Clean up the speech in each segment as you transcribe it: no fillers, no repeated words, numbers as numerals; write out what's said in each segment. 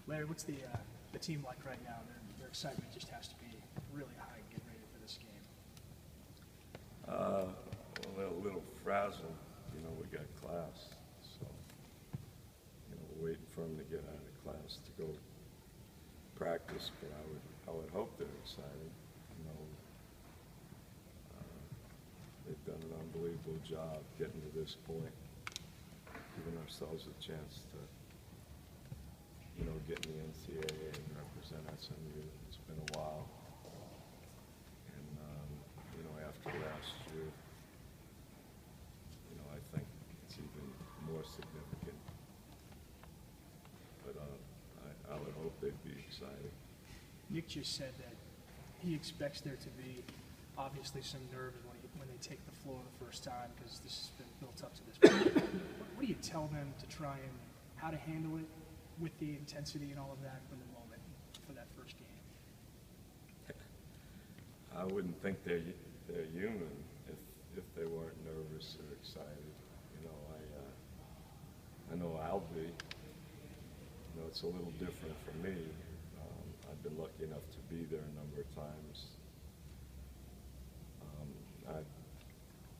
Larry, what's the team like right now? Their excitement just has to be really high getting ready for this game. Well, a little frazzled. You know, we got class, so you know, we're waiting for them to get out of class to go practice. But I would hope they're excited. You know, they've done an unbelievable job getting to this point, giving ourselves a chance to, you know, get in the NCAA and represent SMU. It's been a while. And, you know, after last year, you know, I think it's even more significant. But I would hope they'd be excited. Nick just said that he expects there to be obviously some nerves when they take the floor the first time because this has been built up to this point. What do you tell them to try and how to handle it with the intensity and all of that for the moment for that first game? I wouldn't think they're human if they weren't nervous or excited. You know, I know I'll be. You know, it's a little different for me. I've been lucky enough to be there a number of times.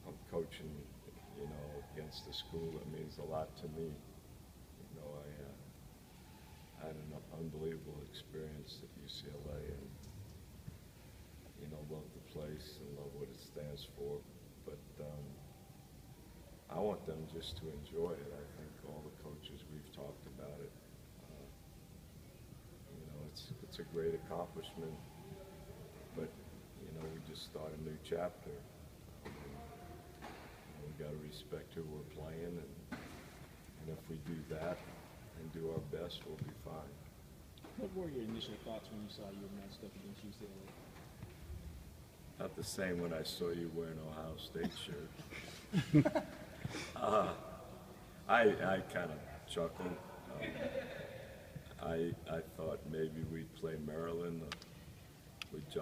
I'm coaching, you know, against a school that means a lot to me. You know, I had an unbelievable experience at UCLA and, you know, love the place and love what it stands for. But I want them just to enjoy it. I think all the coaches, we've talked about it. You know, it's a great accomplishment, but, you know, we just start a new chapter. We got to respect who we're playing, and if we do that and do our best, we'll be fine. What were your initial thoughts when you saw you were matched up against UCLA? Not the same when I saw you wearing an Ohio State shirt. I kind of chuckled. I thought maybe we'd play Maryland with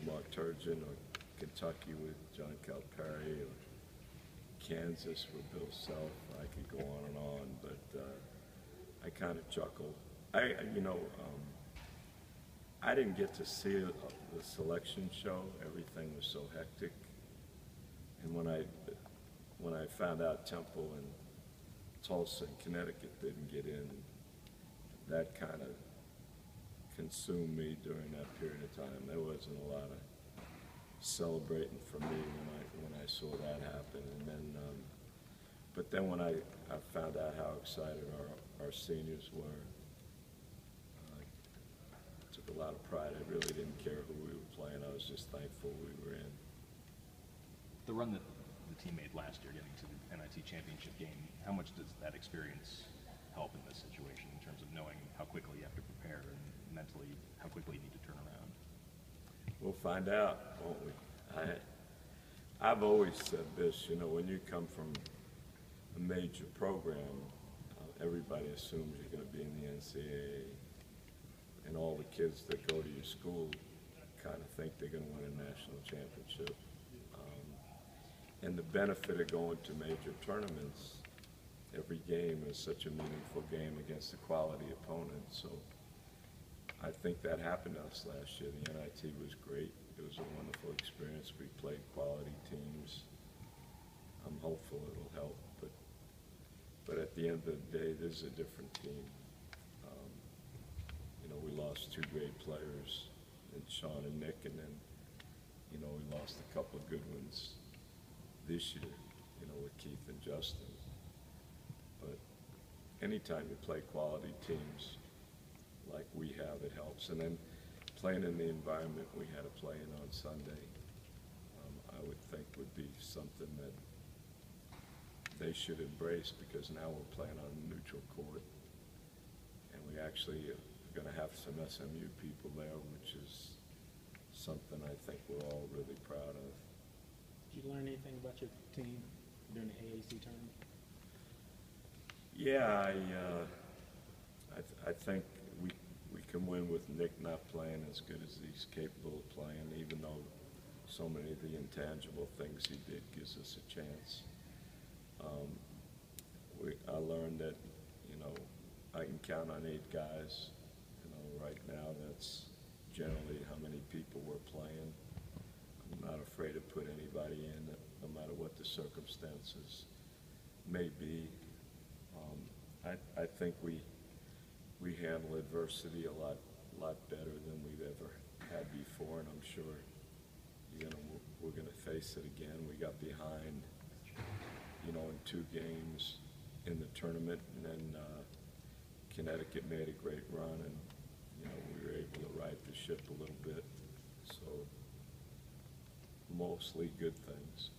Mark Turgeon, or Kentucky with John Calipari, or Kansas with Bill Self. I could go on and on, but I kind of chuckled. You know, I didn't get to see the selection show. Everything was so hectic, and when I found out Temple and Tulsa and Connecticut didn't get in, that kind of consumed me during that period of time. There wasn't a lot of celebrating for me when I saw that happen, and then but then when I found out how excited our seniors were, I took a lot of pride. I really didn't care who we were playing. I was just thankful we were in. The run that the team made last year, getting to the NIT championship game, how much does that experience help in this situation in terms of knowing how quickly you have to prepare and mentally how quickly you need to turn around? We'll find out, won't we? I've always said this, you know, when you come from a major program, everybody assumes you're going to be in the NCAA, and all the kids that go to your school kind of think they're going to win a national championship. And the benefit of going to major tournaments, every game is such a meaningful game against a quality opponent. So I think that happened to us last year. The NIT was great. It was a wonderful experience. We played quality teams. I'm hopeful it'll help, but at the end of the day, this is a different team. You know, we lost two great players, in Sean and Nick, and then, you know, we lost a couple of good ones this year, you know, with Keith and Justin. But anytime you play quality teams like we have, it helps. And then playing in the environment we had to play in on Sunday, I would think would be something that they should embrace, because now we're playing on a neutral court, and we actually are going to have some SMU people there, which is something I think we're all really proud of. Did you learn anything about your team during the AAC tournament? Yeah, I think we can win with Nick not playing as good as he's capable of playing, even though so many of the intangible things he did gives us a chance. I learned that, you know, I can count on 8 guys right now. That's generally how many people we're playing. I'm not afraid to put anybody in, no matter what the circumstances may be. I think we handle adversity a lot better than we've ever had before, and I'm sure we're going to face it again. We got behind, in 2 games in the tournament, and then Connecticut made a great run, and we were able to right the ship a little bit. So mostly good things.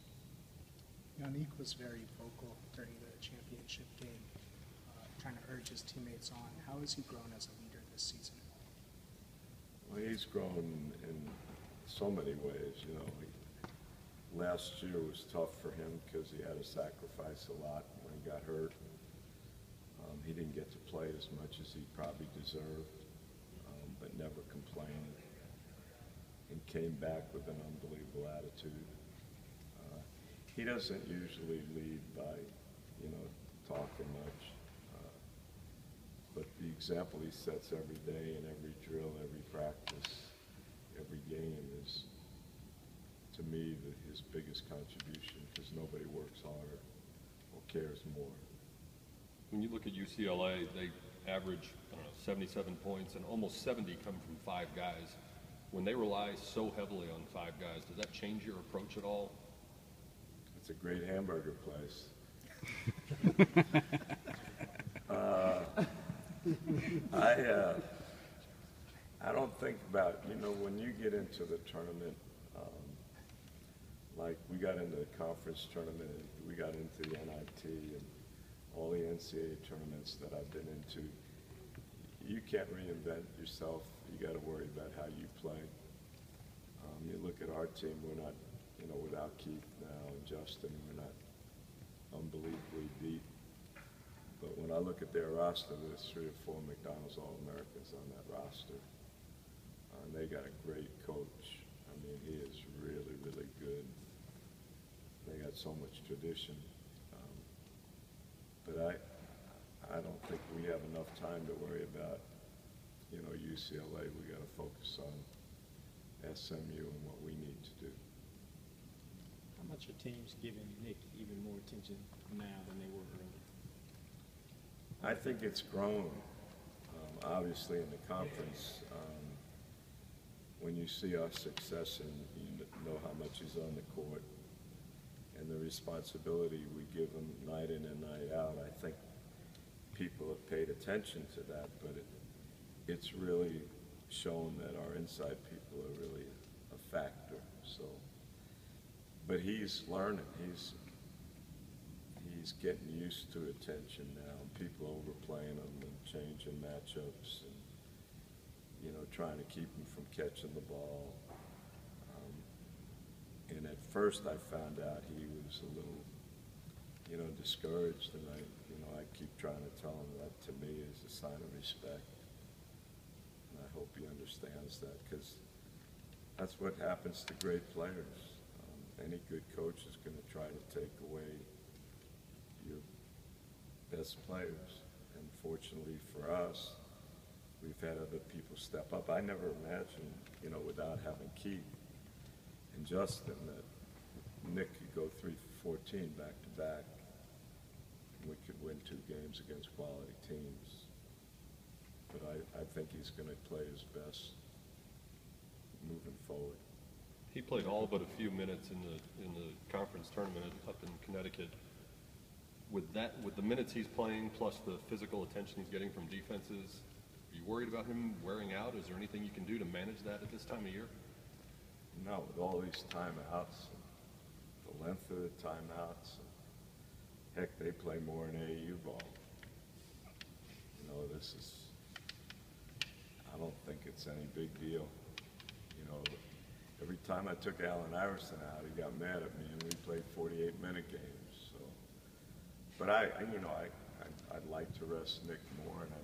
Yannick was very vocal during the championship game, trying to urge his teammates on. How has he grown as a leader this season? Well, he's grown in so many ways. Last year was tough for him because he had to sacrifice a lot when he got hurt. He didn't get to play as much as he probably deserved, but never complained, and came back with an unbelievable attitude. He doesn't usually lead by, talking much, but the example he sets every day in every drill, every practice, every game is, to me, his biggest contribution, because nobody works harder or cares more. When you look at UCLA, they average, 77 points, and almost 70 come from 5 guys. When they rely so heavily on 5 guys, does that change your approach at all? It's a great hamburger place. I don't think about, when you get into the tournament, like we got into the conference tournament, and we got into the NIT and all the NCAA tournaments that I've been into, you can't reinvent yourself. You got to worry about how you play. You look at our team, we're not, without Keith now and Justin, we're not unbelievably deep. But when I look at their roster, there's 3 or 4 McDonald's All-Americans on that roster. And they got a great coach. I mean, he is really, really good. They got so much tradition. But I don't think we have enough time to worry about, UCLA. We got to focus on SMU and what we need to do. How much are teams giving Nick even more attention now than they were earlier? I think it's grown, obviously, in the conference. When you see our success and you know how much he's on the court and the responsibility we give him night in and night out, I think people have paid attention to that, but it's really shown that our inside people are really a factor. So, but he's learning. He's getting used to attention now. People overplaying him and changing matchups, and trying to keep him from catching the ball. And at first, I found out he was a little, discouraged, and I keep trying to tell him that to me is a sign of respect. And I hope he understands that, because that's what happens to great players. Any good coach is going to try to take away your best players. And fortunately for us, we've had other people step up. I never imagined, without having Keith and Justin, that Nick could go 3 for 14 back to back, and we could win 2 games against quality teams. But I think he's going to play his best moving forward. He played all but a few minutes in the conference tournament up in Connecticut. With the minutes he's playing, plus the physical attention he's getting from defenses, are you worried about him wearing out? Is there anything you can do to manage that at this time of year? No, with all these timeouts, and the length of the timeouts, heck, they play more in AAU ball. I don't think it's any big deal. Every time I took Allen Iverson out, he got mad at me, and we played 48-minute games. So, but I'd like to rest Nick more, and I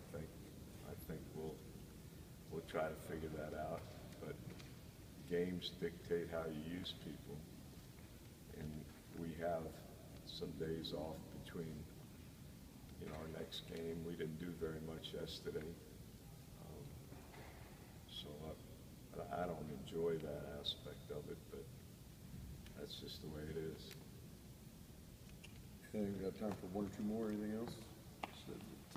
think we'll try to figure that out. But games dictate how you use people, and we have some days off between our next game. We didn't do very much yesterday. enjoy that aspect of it, but that's just the way it is. Okay, we got time for one or two more, anything else?